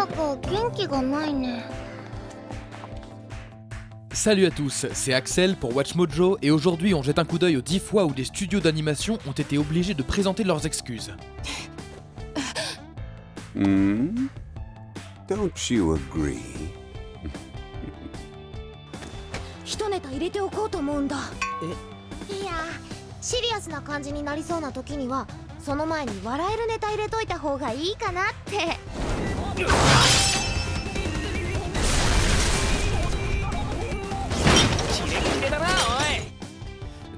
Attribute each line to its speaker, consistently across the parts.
Speaker 1: だか元気がないね。
Speaker 2: Salut à tous, c'est Axel pour WatchMojo et aujourd'hui on jette un coup d'œil aux 10 fois où des studios d'animation ont été obligés de présenter leurs excuses.
Speaker 3: Don't you agree?
Speaker 1: 一ネタ入れておこうと思うんだ。いや、シリアスな感じになりそうな時にはその前に笑えるネタ入れといた方がいいかなって。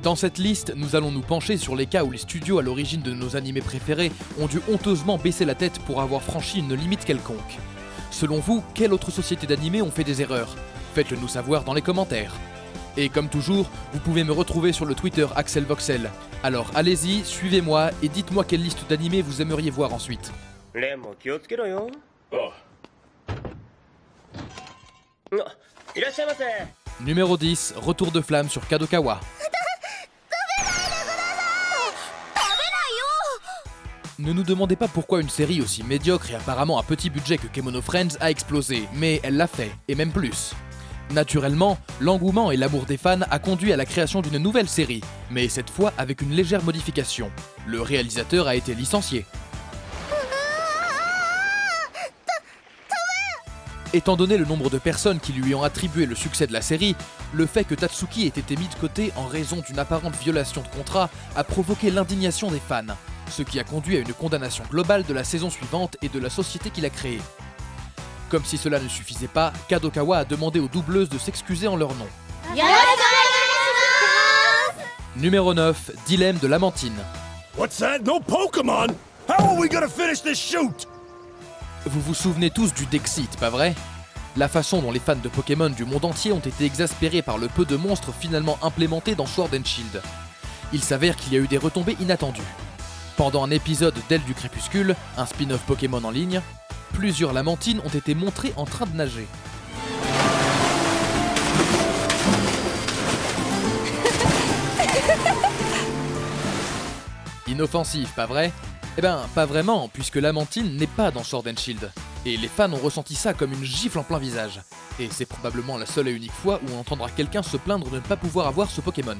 Speaker 2: Dans cette liste, nous allons nous pencher sur les cas où les studios à l'origine de nos animés préférés ont dû honteusement baisser la tête pour avoir franchi une limite quelconque. Selon vous, quelle autre société d'animés ont fait des erreurs? Faites-le nous savoir dans les commentaires. Et comme toujours, vous pouvez me retrouver sur le Twitter AxelVoxel. Alors allez-y, suivez-moi et dites-moi quelle liste d'animés vous aimeriez voir ensuite. Numéro 10, Retour de flamme sur Kadokawa. Ne nous demandez pas pourquoi une série aussi médiocre et apparemment à petit budget que Kemono Friends a explosé, mais elle l'a fait, et même plus. Naturellement, l'engouement et l'amour des fans a conduit à la création d'une nouvelle série, mais cette fois avec une légère modification. Le réalisateur a été licencié. Étant donné le nombre de personnes qui lui ont attribué le succès de la série, le fait que Tatsuki ait été mis de côté en raison d'une apparente violation de contrat a provoqué l'indignation des fans, ce qui a conduit à une condamnation globale de la saison suivante et de la société qu'il a créée. Comme si cela ne suffisait pas, Kadokawa a demandé aux doubleuses de s'excuser en leur nom. Numéro 9, Dilemme de Lamantine.
Speaker 4: What's that? No Pokemon? How are we gonna finish this shoot?
Speaker 2: Vous vous souvenez tous du Dexit, pas vrai? La façon dont les fans de Pokémon du monde entier ont été exaspérés par le peu de monstres finalement implémentés dans Sword and Shield. Il s'avère qu'il y a eu des retombées inattendues. Pendant un épisode d'Ailes du Crépuscule, un spin-off Pokémon en ligne, plusieurs Lamantines ont été montrées en train de nager. Inoffensif, pas vrai? Eh ben, pas vraiment, puisque Lamantine n'est pas dans Sword and Shield. Et les fans ont ressenti ça comme une gifle en plein visage. Et c'est probablement la seule et unique fois où on entendra quelqu'un se plaindre de ne pas pouvoir avoir ce Pokémon.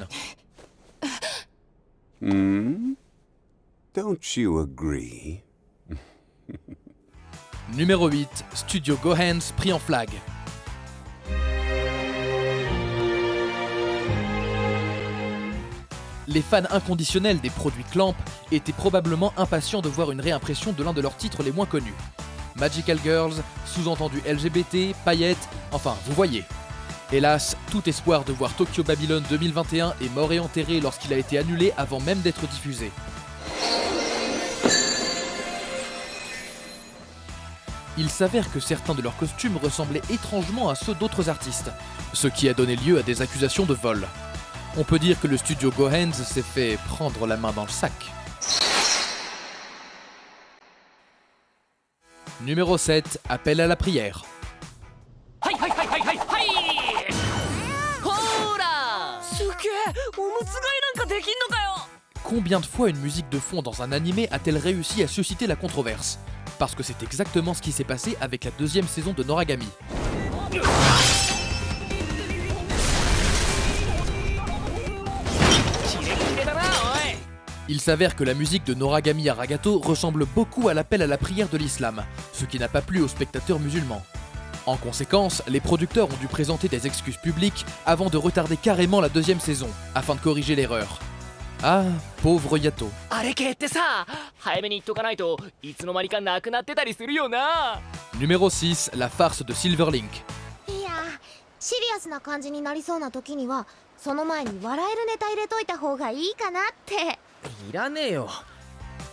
Speaker 3: Don't you agree?
Speaker 2: Numéro 8, Studio Gohans pris en flag. Les fans inconditionnels des produits Clamp étaient probablement impatients de voir une réimpression de l'un de leurs titres les moins connus. Magical Girls, sous-entendu LGBT, paillettes, enfin vous voyez. Hélas, tout espoir de voir Tokyo Babylon 2021 est mort et enterré lorsqu'il a été annulé avant même d'être diffusé. Il s'avère que certains de leurs costumes ressemblaient étrangement à ceux d'autres artistes, ce qui a donné lieu à des accusations de vol. On peut dire que le studio Gohans s'est fait prendre la main dans le sac. Numéro 7, Appel à la prière. Combien de fois une musique de fond dans un animé a-t-elle réussi à susciter la controverse? Parce que c'est exactement ce qui s'est passé avec la deuxième saison de Noragami. Il s'avère que la musique de Noragami Aragato ressemble beaucoup à l'appel à la prière de l'islam, ce qui n'a pas plu aux spectateurs musulmans. En conséquence, les producteurs ont dû présenter des excuses publiques avant de retarder carrément la deuxième saison, afin de corriger l'erreur. Ah, pauvre Yato. Numéro 6, la farce de Silverlink.
Speaker 1: いや、シリアスな感じになりそうな時にはその前に笑えるネタ入れといた方がいいかなって。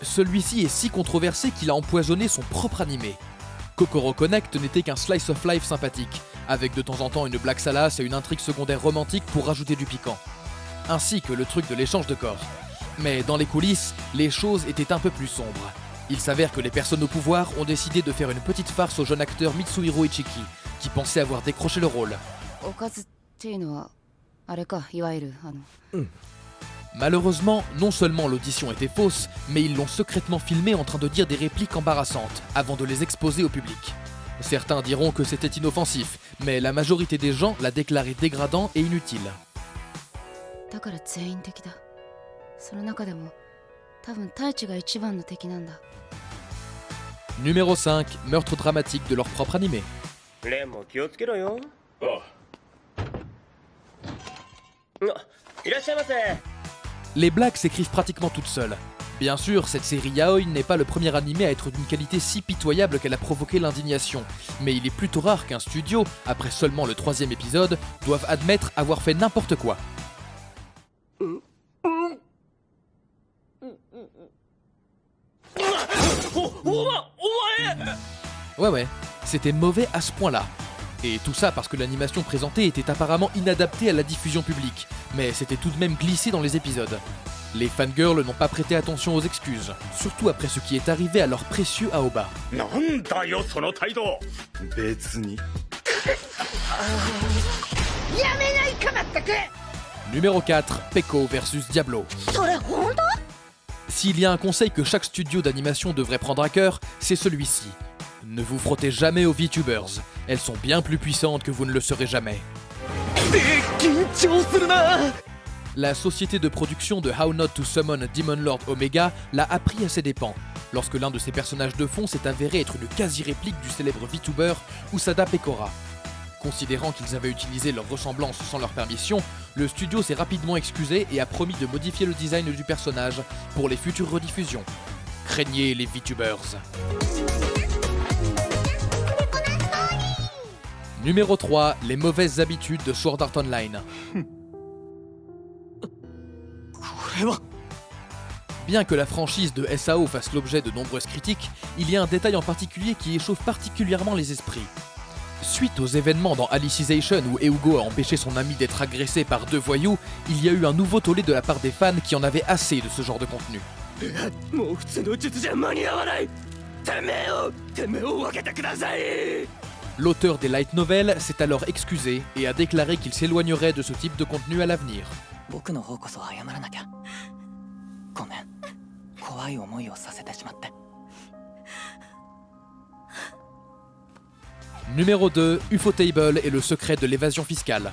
Speaker 2: Celui-ci est si controversé qu'il a empoisonné son propre animé. Kokoro Connect n'était qu'un slice of life sympathique, avec de temps en temps une blague salace et une intrigue secondaire romantique pour rajouter du piquant. Ainsi que le truc de l'échange de corps. Mais dans les coulisses, les choses étaient un peu plus sombres. Il s'avère que les personnes au pouvoir ont décidé de faire une petite farce au jeune acteur Mitsuhiro Ichiki, qui pensait avoir décroché le rôle. Malheureusement, non seulement l'audition était fausse, mais ils l'ont secrètement filmé en train de dire des répliques embarrassantes, avant de les exposer au public. Certains diront que c'était inoffensif, mais la majorité des gens l'a déclaré dégradant et inutile.
Speaker 5: だから全員敵だ。その中でも多分太一が一番の敵なんだ。
Speaker 2: Numéro 5, meurtre dramatique de leur propre animé.
Speaker 6: レンも気をつけろよ。いらっしゃいませ。
Speaker 2: Les blagues s'écrivent pratiquement toutes seules. Bien sûr, cette série yaoi n'est pas le premier animé à être d'une qualité si pitoyable qu'elle a provoqué l'indignation, mais il est plutôt rare qu'un studio, après seulement le 3e épisode, doive admettre avoir fait n'importe quoi. Ouais, c'était mauvais à ce point-là. Et tout ça parce que l'animation présentée était apparemment inadaptée à la diffusion publique, mais c'était tout de même glissé dans les épisodes. Les fangirls n'ont pas prêté attention aux excuses, surtout après ce qui est arrivé à leur précieux Aoba. Numéro 4, Peko versus Diablo. S'il y a un conseil que chaque studio d'animation devrait prendre à cœur, c'est celui-ci. Ne vous frottez jamais aux VTubers, elles sont bien plus puissantes que vous ne le serez jamais. La société de production de How Not to Summon Demon Lord Omega l'a appris à ses dépens, lorsque l'un de ses personnages de fond s'est avéré être une quasi-réplique du célèbre VTuber Usada Pekora. Considérant qu'ils avaient utilisé leur ressemblance sans leur permission, le studio s'est rapidement excusé et a promis de modifier le design du personnage pour les futures rediffusions. Craignez les VTubers. Numéro 3, les mauvaises habitudes de Sword Art Online. Bien que la franchise de SAO fasse l'objet de nombreuses critiques, il y a un détail en particulier qui échauffe particulièrement les esprits. Suite aux événements dans Alicization où Eugo a empêché son ami d'être agressé par 2 voyous, il y a eu un nouveau tollé de la part des fans qui en avaient assez de ce genre de contenu. L'auteur des light novels s'est alors excusé et a déclaré qu'il s'éloignerait de ce type de contenu à l'avenir. Numéro 2, Ufotable et le secret de l'évasion fiscale.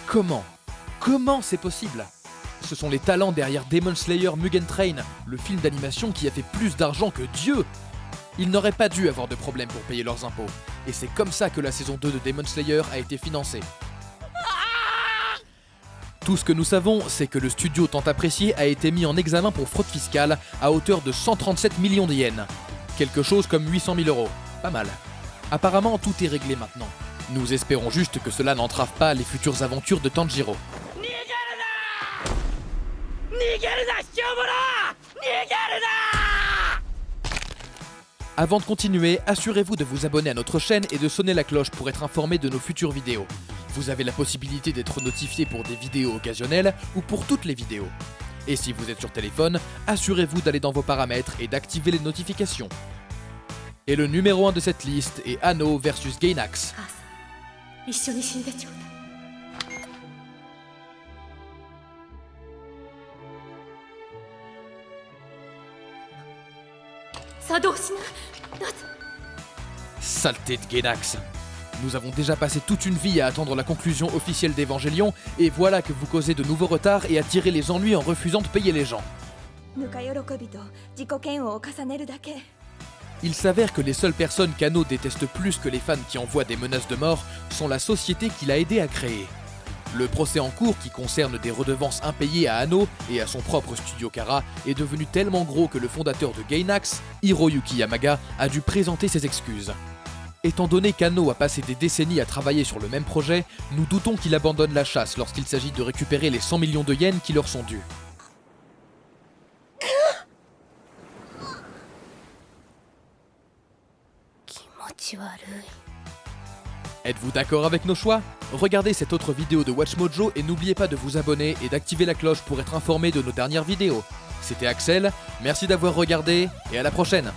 Speaker 2: Comment c'est possible? Ce sont les talents derrière Demon Slayer Mugen Train, le film d'animation qui a fait plus d'argent que Dieu. Ils n'auraient pas dû avoir de problème pour payer leurs impôts, et c'est comme ça que la saison 2 de Demon Slayer a été financée. Tout ce que nous savons, c'est que le studio tant apprécié a été mis en examen pour fraude fiscale à hauteur de 137 millions de yens. Quelque chose comme 800 000 euros. Pas mal. Apparemment, tout est réglé maintenant. Nous espérons juste que cela n'entrave pas les futures aventures de Tanjiro. Avant de continuer, assurez-vous de vous abonner à notre chaîne et de sonner la cloche pour être informé de nos futures vidéos. Vous avez la possibilité d'être notifié pour des vidéos occasionnelles ou pour toutes les vidéos. Et si vous êtes sur téléphone, assurez-vous d'aller dans vos paramètres et d'activer les notifications. Et le numéro 1 de cette liste est Anno versus Gainax. Saleté de Gainax. Nous avons déjà passé toute une vie à attendre la conclusion officielle d'Evangelion, et voilà que vous causez de nouveaux retards et attirez les ennuis en refusant de payer les gens. Il s'avère que les seules personnes qu'Anno déteste plus que les fans qui envoient des menaces de mort sont la société qu'il a aidé à créer. Le procès en cours qui concerne des redevances impayées à Anno et à son propre studio Kara est devenu tellement gros que le fondateur de Gainax, Hiroyuki Yamaga, a dû présenter ses excuses. Étant donné qu'Anno a passé des décennies à travailler sur le même projet, nous doutons qu'il abandonne la chasse lorsqu'il s'agit de récupérer les 100 millions de yens qui leur sont dus. Êtes-vous d'accord avec nos choix? Regardez cette autre vidéo de WatchMojo et n'oubliez pas de vous abonner et d'activer la cloche pour être informé de nos dernières vidéos. C'était Axel, merci d'avoir regardé et à la prochaine.